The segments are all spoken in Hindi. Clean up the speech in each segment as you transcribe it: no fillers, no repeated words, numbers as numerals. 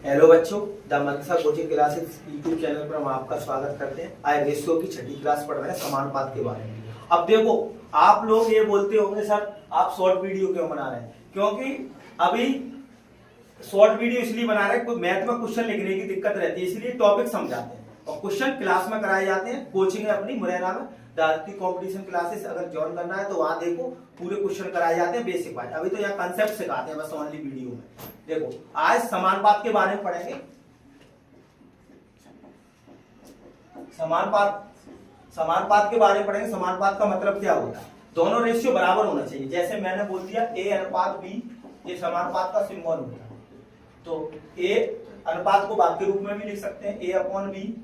हेलो बच्चों, द मंसा कोचिंग क्लासेस यूट्यूब चैनल पर हम आपका स्वागत करते हैं। आज रेशियो की छठी क्लास पढ़ रहे हैं, समानुपात के बारे में। अब देखो, आप लोग ये बोलते होंगे सर आप शॉर्ट वीडियो क्यों बना रहे हैं? क्योंकि अभी शॉर्ट वीडियो इसलिए बना रहे हैं, मैथ में क्वेश्चन लिखने की दिक्कत रहती है, इसलिए टॉपिक समझाते हैं और क्वेश्चन क्लास में कराए जाते हैं। कोचिंग है अपनी मुरैना में, दादती कंपटीशन क्लासेस, अगर ज्वाइन करना है तो वहां देखो, पूरे क्वेश्चन कराए जाते हैं बेसिक वाइज। अभी तो यहाँ कंसेप्ट सिखाते हैं बस ओनली वीडियो में। देखो, आज समानुपात के बारे में पढ़ेंगे। समानुपात के बारे में पढ़ेंगे। समानुपात का मतलब क्या होता है? दोनों रेशियो बराबर होना चाहिए। जैसे मैंने बोल दिया ए अनुपात बी, ये समानुपात का सिंबल होता है। तो ए अनुपात को भाग के रूप में भी लिख सकते हैं, ए अपॉन बी,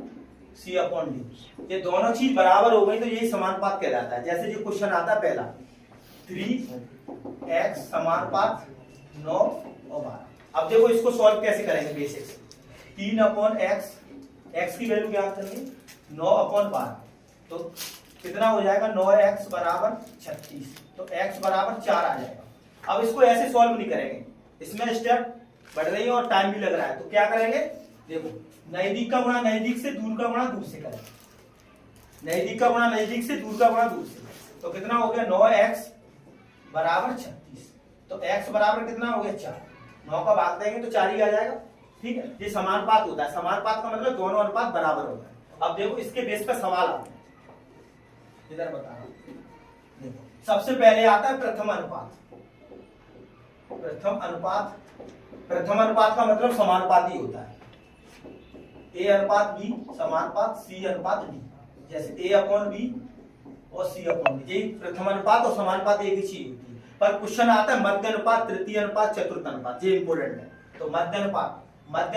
सी अपॉन डी। ये दोनों चीज बराबर हो गई तो ये समानुपात कहलाता है। जैसे जो क्वेश्चन आता है पहला, 3x समानुपात 9 और 12। अब देखो इसको सॉल्व कैसे करेंगे बेसिक से। 3 अपॉन x की वैल्यू क्या करेंगे 9 अपॉन 12, तो कितना हो जाएगा 9x बराबर 36, तो x बराबर 4 आ जाएगा। अब इसको ऐसे सॉल्व नहीं करेंगे, इसमें स्टेप बढ़ रही है और टाइम भी लग रहा है, तो क्या करेंगे? देखो, नजदीक का गुणा नजदीक से, दूर का गुणा दूर से करेंगे। नजदीक का गुणा नजदीक से, दूर का गुणा दूर से, तो कितना हो गया 9x बराबर 36, तो x बराबर कितना हो गया 4। 9 का भाग देंगे तो 4 ही आ जाएगा। ठीक है, ये समानुपात होता है। समानुपात का मतलब दोनों अनुपात बराबर होता है। अब देखो इसके बेस पर सवाल आते हैं, इधर बता रहा हूं। देखो, सबसे पहले आता है प्रथम अनुपात। प्रथम अनुपात का मतलब समानुपात ही होता है। ए अनुपात बी समानुपात सी अनुपात डी। जैसे ए अपॉन बी और सी अपॉन डी, ये प्रथम अनुपात और समानुपात एक ही चीज होती है। पर क्वेश्चन आता है मध्य अनुपात, तृतीय अनुपात, चतुर्थ अनुपात, ये इंपोर्टेंट है। तो मध्य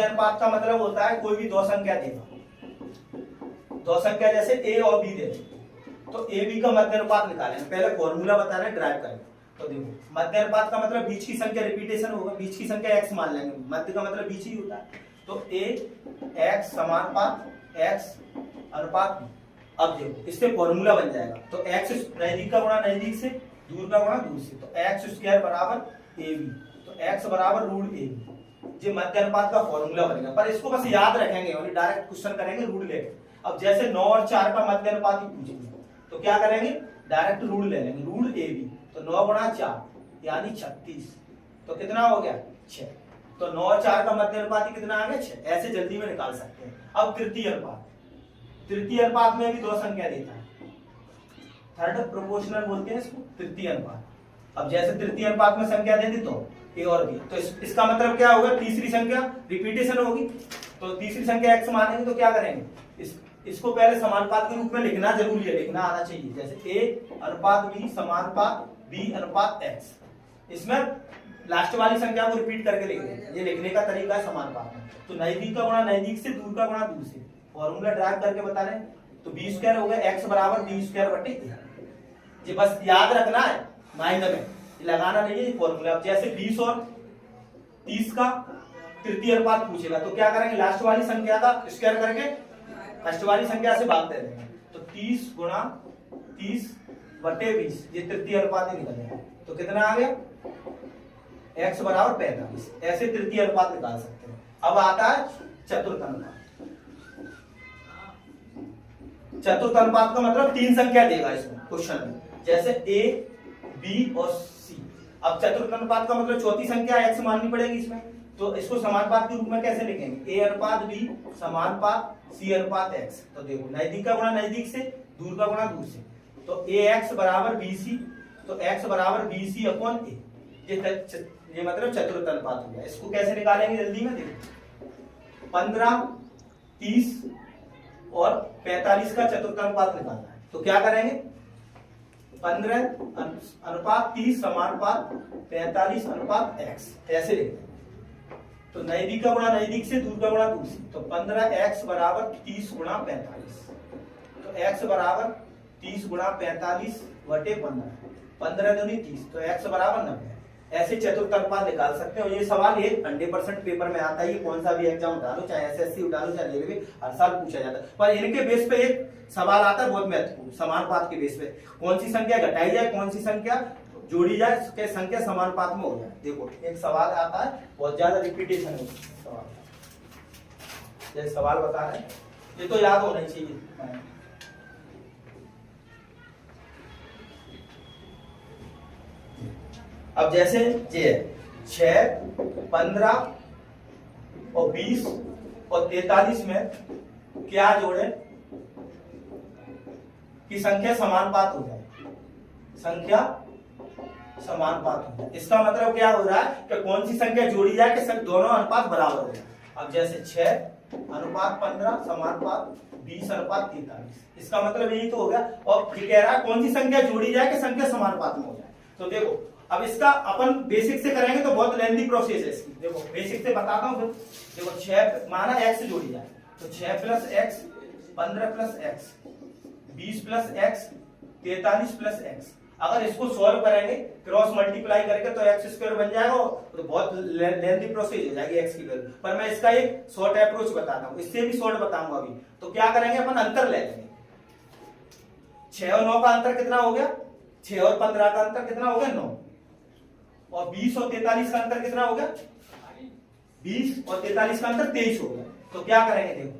अनुपात का मतलब होता है कोई भी दो संख्या देगा, दो संख्या जैसे ए और बी दे, तो ए बी का मध्य अनुपात निकालेंगे। पहले फॉर्मूला बता रहे हैं, ड्राइव करेंगे। तो देखो, मध्य अनुपात का मतलब बीच की संख्या रिपीटेशन होगा, बीच की संख्या x मान लेंगे, मध्य का मतलब बीच ही होता है। तो a x समानुपात x अनुपात b। अब देखो इससे फॉर्मूला बन जाएगा, तो x नजदीक का गुणा नजदीक से, दूर का गुणा दूर से, तो x स्क्वायर बराबर ab, तो x बराबर रूट ab। ये मध्य अनुपात का फॉर्मूला बनेगा, पर इसको बस याद रखेंगे और डायरेक्ट क्वेश्चन करेंगे रूट लेके। अब जैसे 9 और 4 का मध्य अनुपात ही पूछेंगे, तो क्या करेंगे? डायरेक्ट रूट ले लेंगे, रूट ab, तो 9 गुणा 4 यानी 36, तो कितना हो गया 6। तो 9 और 4 का मध्य अनुपात कितना आ गया 6। ऐसे जल्दी में निकाल सकते हैं। अब तृतीय अनुपात में भी दो संख्या देता है, थर्ड प्रोपोर्शनल बोलते हैं इसको, तृतीय अनुपात। अब जैसे तृतीय अनुपात में संख्या दे दी तो ए और बी, तो इसका मतलब क्या होगा? तीसरी संख्या रिपीटेशन होगी, तो तीसरी संख्या x मानेंगे तो क्या करेंगे? इसको पहले समानुपात के रूप में लिखना जरूरी है, लिखना आना चाहिए। जैसे a अनुपात b समानुपात b अनुपात x, इसमें लास्ट वाली संख्या को रिपीट करके लिख देंगे। ये लिखने का तरीका है समानुपात में। तो नजदीक का गुणा नजदीक से, दूर का गुणा दूर से, फॉर्मूला ड्राइव करके बता रहे हैं। तो बी स्क्वायर हो गया x बराबर बी स्क्वायर बटे a। ये बस याद रखना है, माइंड में लगाना नहीं है फॉर्मूला। अब जैसे 20 और 30 का तृतीय अनुपात पूछेगा, तो क्या करेंगे? लास्ट वाली संख्या का स्क्वायर करके फर्स्ट वाली संख्या से भाग दे देंगे, तो 30 गुणा 30 बटे 20, ये तृतीय अनुपात ही निकल जाएगा। तो कितना आ गया? x बराबर 45। ऐसे तृतीय अनुपात निकाल सकते हैं। अब आता है चतुर्थ अनुपात। चतुर्थ अनुपात का मतलब 3 संख्या देगा इसमें क्वेश्चन में, जैसे a b और c। अब चतुर्थ अनुपात का मतलब चौथी संख्या x माननी पड़ेगी इसमें, तो इसको समानुपात के रूप में कैसे लिखेंगे? a अनुपात b समानुपात c अनुपात x। तो देखो, नजदीक का गुणा नजदीक से, दूर का गुणा दूर से, तो ax बराबर bc, तो x बराबर bc अपॉन a। ये मतलब चतुर्थ अनुपात हो गया। इसको कैसे निकालेंगे जल्दी में? देखो, 15 30 और 45 का चतुर्थ अनुपात निकालना है, तो क्या करेंगे? 15 अनुपात 30 समानुपात 45 अनुपात x, ऐसे लिखते हैं। तो नजदीक का गुणा नजदीक से, दूर का गुणा दूर से, तो 15x बराबर 30 गुणा 45, तो x बराबर 30 गुणा 45 बटे 15, 15 दूनी 30, तो x बराबर 90। ऐसे चतुर्थ अनुपात निकाल सकते हैं। और ये सवाल ये 100% पेपर में आता है, ये कौन सा भी एग्जाम उठा लो, चाहे एसएससी उठा लो, चाहे रेलवे, हर साल पूछा जाता है। पर इनके बेस पे एक सवाल आता है बहुत महत्वपूर्ण, समानुपात के बेस पे कौन सी संख्या घटाई जाए, कौन सी संख्या जोड़ी जाए, संख्या समानुपात में हो जाए। देखो एक सवाल आता है, बहुत ज्यादा रिपीटेशन है सवाल। जैसे सवाल बता रहे हैं, ये तो याद होना ही चाहिए। अब जैसे ये 6, 15 और 20 और 43 में क्या जोड़े कि संख्या समानुपात हो जाए, संख्या समानुपात हो जाए। इसका मतलब क्या हो रहा है कि कौन सी संख्या जोड़ी जाए कि दोनों अनुपात बराबर हो जाए। अब जैसे 6 अनुपात 15 समानुपात 20 अनुपात 43, इसका मतलब यही तो हो गया। और ये कह रहा है कौन सी संख्या जोड़ी जाए कि संख्या समानुपात में हो जाए। तो देखो अब इसका अपन बेसिक से करेंगे तो बहुत लेंथी प्रोसेस है इसकी। देखो बेसिक से बताता हूं। देखो 6 माना x जोड़ी जाए तो 6 + x 15 + x 20 + x 43 + x। अगर इसको सॉल्व करेंगे क्रॉस मल्टीप्लाई करके तो x² बन जाएगा। तो बहुत लेंथी प्रोसेस हो जाएगी x की वैल्यू, पर मैं इसका एक शॉर्ट अप्रोच बताता हूं, इससे भी शॉर्ट बताऊंगा अभी। तो क्या करेंगे अपन अंतर ले लेंगे। 6 और 9 का अंतर कितना हो गया? 6 और 15 का अंतर कितना हो गया? 9। और 20 और 43 का अंतर कितना हो गया? 20 और 43 का अंतर 23 हो गया। तो क्या करेंगे, देखो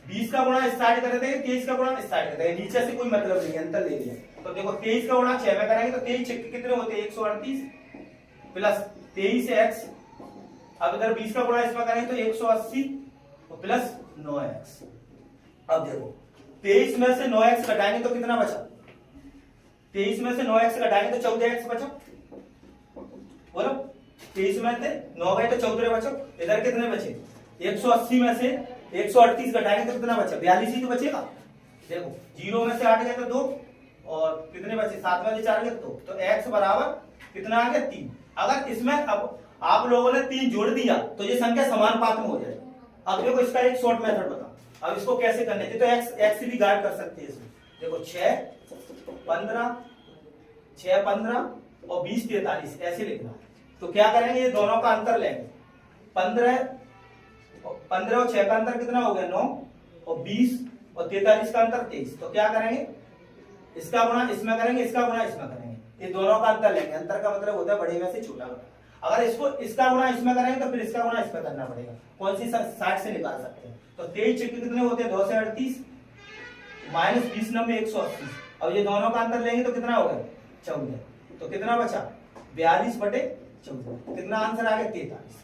20 का गुणा इस साइड कर देंगे, 23 का गुणा इस साइड कर देंगे, नीचे से कोई मतलब नहीं, अंतर ले लिया। तो देखो 23 का गुणा 6 में करेंगे तो 23 कितने होते हैं? 138 प्लस 23x। अब इधर 20 का गुणा इसमें करेंगे तो 180 और प्लस 9x। अब देखो 23 में से 9x घटाएंगे तो कितना बचा? 23 में से 9x घटाएंगे तो 14x बचा। बोलो 23 में से 9 गए तो 14 बचो। इधर कितने बचे? 180 में से 138 घटाएंगे तो कितना बचा? 42 ही तो बचेगा। देखो 0 में से 8 गए तो 2 और कितने बचे? 7 में से 4 गए तो x बराबर कितना आ गया? 3। अगर इसमें अब आप लोगों ने 3 जोड़ दिया तो ये संख्या समानुपात में हो जाएगी। अब देखो इसका एक शॉर्ट मेथड बताओ। अब इसको कैसे करने थे? तो x भी गायब कर सकते हैं इसमें। देखो 6, 15 और 20, 43 ऐसे लिखना है। तो क्या करेंगे, ये दोनों का अंतर लेंगे। 15 और 6 का अंतर कितना हो गया? 9 और 20 और 43 का अंतर 23। तो क्या करेंगे, इसका गुणा इसमें करेंगे, इसका गुणा इसमें करेंगे। ये दोनों का अंतर लेंगे। अंतर का मतलब होता है बड़े में से छोटा बड़ा। अगर इसको इसका गुणा इसमें करेंगे तो फिर इसका गुणा इसमें करना पड़ेगा। कौन सी 60 से निकाल सकते हैं। तो 23 चक्के कितने होते हैं? 2 से 38 माइनस 20 नंबर 180। अब ये दोनों का अंतर लेंगे तो कितना होगा? 14। तो कितना बचा? 42/14। कितना आंसर आ गया? 43।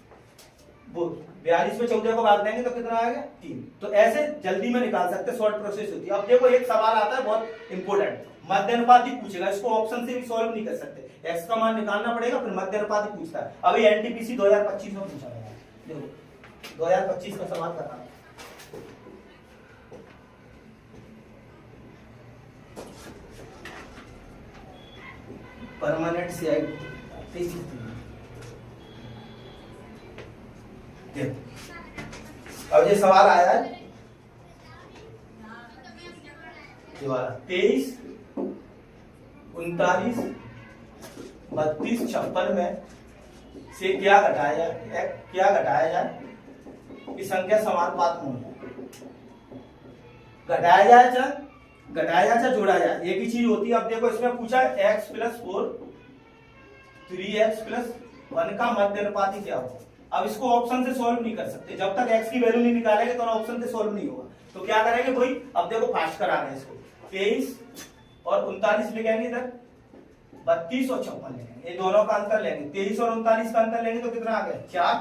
वो 42 में 14 को भाग देंगे तो कितना आ गया? 3। तो ऐसे जल्दी में निकाल सकते, शॉर्ट प्रोसेस होती है। अब देखो एक सवाल आता है बहुत इंपोर्टेंट, मध्य अनुपात ही पूछेगा। इसको ऑप्शन से भी सॉल्व नहीं कर सकते, x का मान निकालना पड़ेगा, फिर मध्य अनुपात ही पूछता है। अभी एनटीपीसी 2025 में पूछा गया। देखो 2025 का सवाल कर रहा हूं। परमानेंट सीआई अब ये सवाल आया है ये वाला 23, 39, 32, 56 में से क्या घटाया जाए? क्या घटाया जाए कि संख्या समानुपात में हो जाए? घटाया जाए चाहे जोड़ा जाए, एक ही चीज होती है। अब देखो इसमें पूछा x + 4 3x + 1 का मध्य अनुपात ही क्या होगा। अब इसको ऑप्शन से सॉल्व नहीं कर सकते, जब तक x की वैल्यू नहीं निकालेंगे तो ऑप्शन से सॉल्व नहीं होगा। तो क्या करेंगे भाई, अब देखो फास्ट करा रहे हैं इसको। 23 और 39 लिखेंगे, इधर 32 और 56 लिखेंगे। ये दोनों का अंतर लेंगे। 23 और 39 का अंतर लेंगे तो कितना आ गया? 4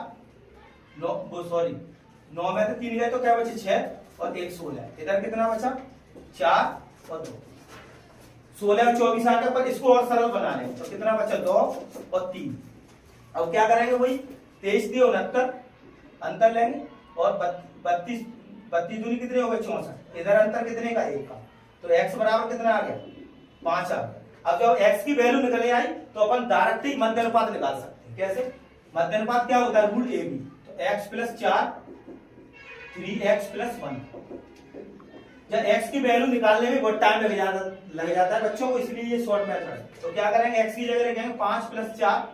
9 में से 3 गए तो क्या बचे? 6 और 1 16। इधर कितना बचा? 4 और 2 16 और 24 आ गया। पर इसको और सरल बना लेंगे तो कितना बचा? 2 और 3। अब क्या करेंगे भाई, 23 दिए 69 अंतर लेंगे और 32 दूनी कितने हो गए? 64। इधर अंतर कितने का? 1 का। तो x बराबर कितना आ गया? 5 आ गया। अब जब x की वैल्यू निकलने आई तो अपन डायरेक्ट ही मध्य अनुपात निकाल सकते हैं। कैसे? मध्य अनुपात क्या होता है? Root AB। तो x + 4 3x + 1। जब x की वैल्यू निकालने में बहुत टाइम लग जाता है बच्चों को, इसलिए ये शॉर्ट मेथड है। तो क्या करेंगे, x की जगह लिखेंगे 5 + 4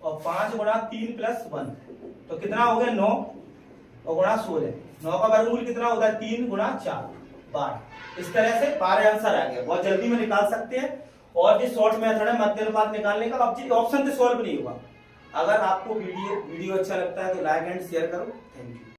और 5 गुणा 3 + 1। तो कितना हो गया? 9 और गुणा 16। 9 का वर्गमूल कितना होता है? 3 गुणा 4 12। इस तरह से 12 आंसर आ गया। बहुत जल्दी में निकाल सकते हैं। और ये शॉर्ट मेथड है मध्य अनुपात निकालने का। अब ऑप्शन से सॉल्व नहीं होगा। अगर आपको वीडियो अच्छा लगता है तो लाइक एंड शेयर करो। Thank you.